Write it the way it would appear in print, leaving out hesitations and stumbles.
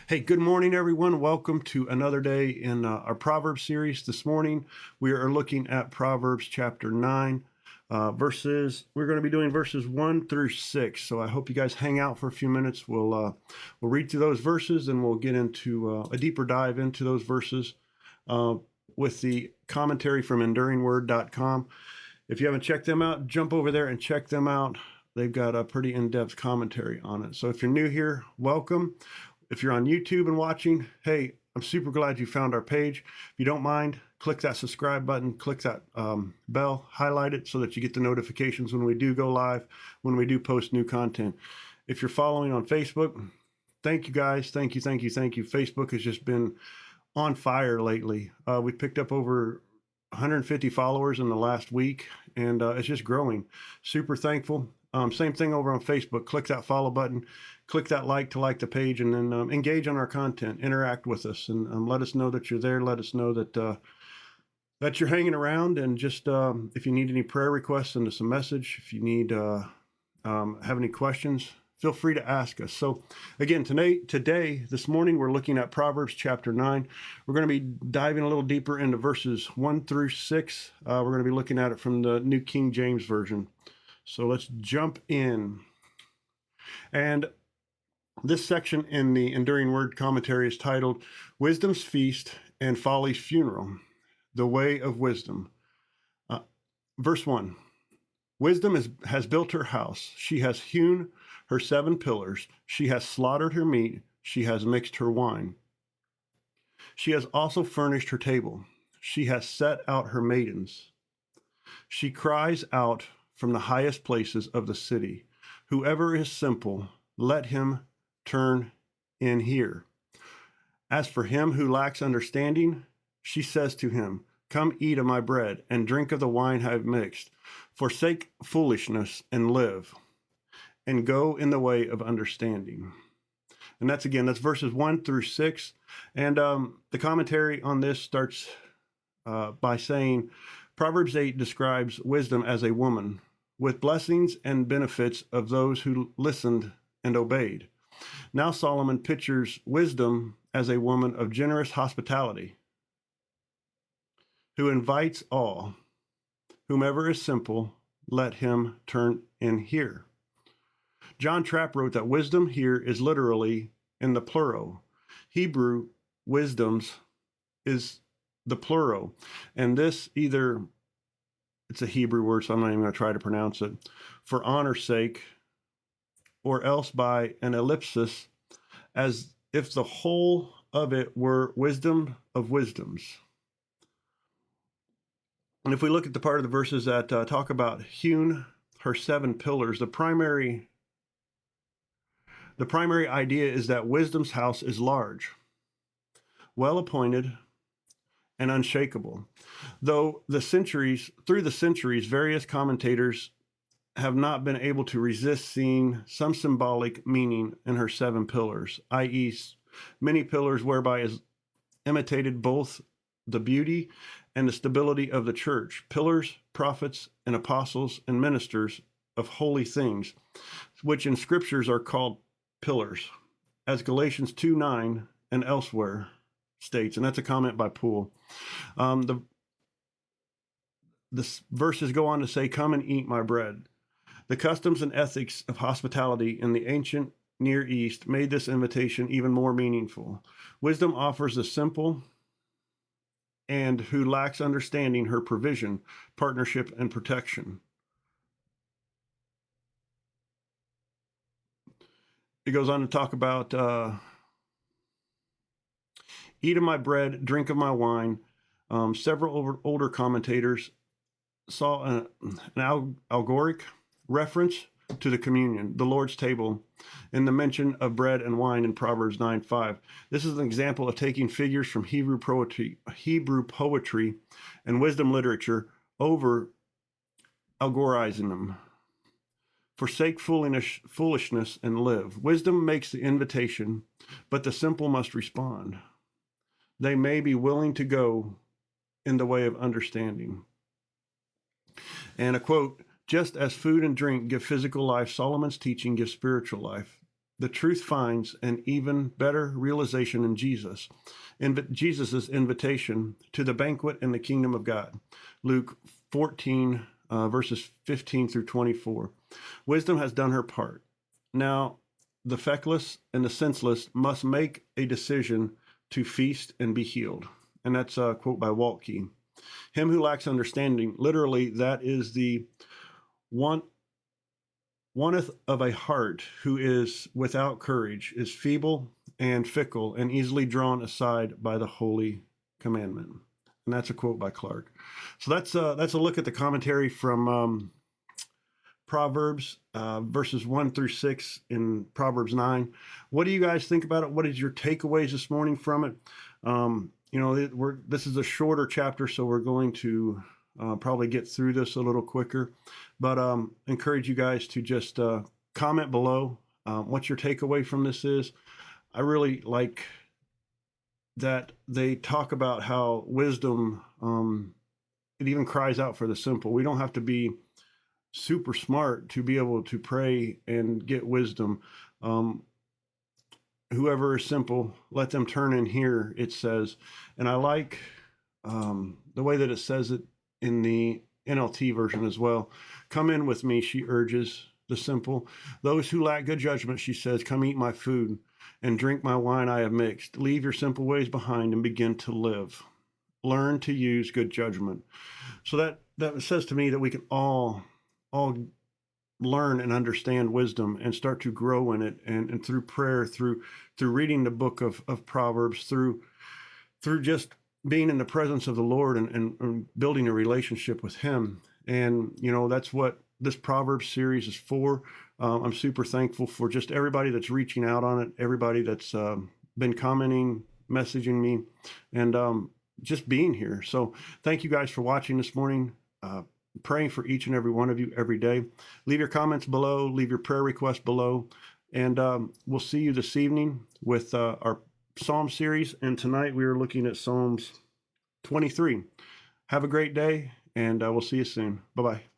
Hey, good morning, everyone. Welcome to another day in our Proverbs series. This morning, we are looking at Proverbs chapter 9, we're going to be doing verses 1 through 6. So I hope you guys hang out for a few minutes. We'll read through those verses and we'll get into a deeper dive into those verses with the commentary from enduringword.com. If you haven't checked them out, jump over there and check them out. They've got a pretty in-depth commentary on it. So if you're new here, welcome. If you're on YouTube and watching, hey, I'm super glad you found our page. If you don't mind, click that subscribe button, click that bell, highlight it so that you get the notifications when we do go live, when we do post new content. If you're following on Facebook, thank you guys. Thank you. Facebook has just been on fire lately. We picked up over 150 followers in the last week, and it's just growing. Super thankful. Same thing over on Facebook. Click that follow button, click that like to like the page, and then engage on our content, interact with us, and let us know that you're there. Let us know that you're hanging around, and just if you need any prayer requests, send us a message. If you need have any questions, feel free to ask us. So again, this morning, we're looking at Proverbs chapter 9. We're going to be diving a little deeper into verses 1 through 6. We're going to be looking at it from the New King James Version. So let's jump in. And this section in the Enduring Word commentary is titled Wisdom's Feast and Folly's Funeral, the Way of Wisdom. Verse 1. Wisdom has built her house. She has hewn her 7 pillars. She has slaughtered her meat. She has mixed her wine. She has also furnished her table. She has set out her maidens. She cries out from the highest places of the city. Whoever is simple, let him turn in here. As for him who lacks understanding, she says to him, come eat of my bread and drink of the wine I have mixed. Forsake foolishness and live, and go in the way of understanding. And that's verses 1 through 6. And the commentary on this starts by saying, Proverbs 8 describes wisdom as a woman, with blessings and benefits of those who listened and obeyed. Now Solomon pictures wisdom as a woman of generous hospitality, who invites all. Whomever is simple, let him turn in here. John Trapp wrote that wisdom here is literally in the plural. Hebrew wisdoms is the plural. And this it's a Hebrew word, so I'm not even going to try to pronounce it, for honor's sake, or else by an ellipsis, as if the whole of it were wisdom of wisdoms. And if we look at the part of the verses that talk about hewn her 7 pillars, the primary idea is that wisdom's house is large, well appointed, and unshakable. Though through the centuries, various commentators have not been able to resist seeing some symbolic meaning in her 7 pillars, i.e., many pillars whereby is imitated both the beauty and the stability of the church. Pillars, prophets, and apostles and ministers of holy things, which in scriptures are called pillars, as Galatians 2:9 and elsewhere states, and that's a comment by Poole. The verses go on to say, come and eat my bread. The customs and ethics of hospitality in the ancient Near East made this invitation even more meaningful. Wisdom offers the simple and who lacks understanding her provision, partnership, and protection. It goes on to talk about eat of my bread, drink of my wine. Several older commentators saw an allegoric reference to the communion, the Lord's table, in the mention of bread and wine in Proverbs 9:5. This is an example of taking figures from Hebrew poetry and wisdom literature over allegorizing them. Forsake foolishness and live. Wisdom makes the invitation, but the simple must respond. They may be willing to go in the way of understanding. And a quote, just as food and drink give physical life, Solomon's teaching gives spiritual life. the truth finds an even better realization in Jesus. Jesus' invitation to the banquet in the kingdom of God. Luke 14, verses 15 through 24. Wisdom has done her part. Now, the feckless and the senseless must make a decision to feast and be healed. And that's a quote by Walt Key. Him who lacks understanding, literally, that is the wanteth of a heart who is without courage, is feeble and fickle and easily drawn aside by the holy commandment. And that's a quote by Clark. So that's a look at the commentary from Proverbs, verses 1 through 6 in Proverbs 9. What do you guys think about it? What is your takeaways this morning from it? This is a shorter chapter, so we're going to probably get through this a little quicker. But encourage you guys to just comment below what your takeaway from this is. I really like that they talk about how wisdom, it even cries out for the simple. We don't have to be super smart to be able to pray and get wisdom. Whoever is simple, let them turn and hear, it says. And I like the way that it says it in the NLT version as well. Come in with me, she urges the simple. Those who lack good judgment, she says, come eat my food and drink my wine I have mixed. Leave your simple ways behind and begin to live. Learn to use good judgment. So that says to me that we can all learn and understand wisdom and start to grow in it, and through prayer, through reading the book of Proverbs, through just being in the presence of the Lord and building a relationship with him. And that's what this Proverbs series is for. I'm super thankful for just everybody that's reaching out on it, everybody that's been commenting, messaging me, and just being here. So thank you guys for watching this morning. Praying for each and every one of you every day. Leave your comments below, leave your prayer requests below, and we'll see you this evening with our Psalm series. And tonight we are looking at Psalms 23. Have a great day, and we'll see you soon. Bye-bye.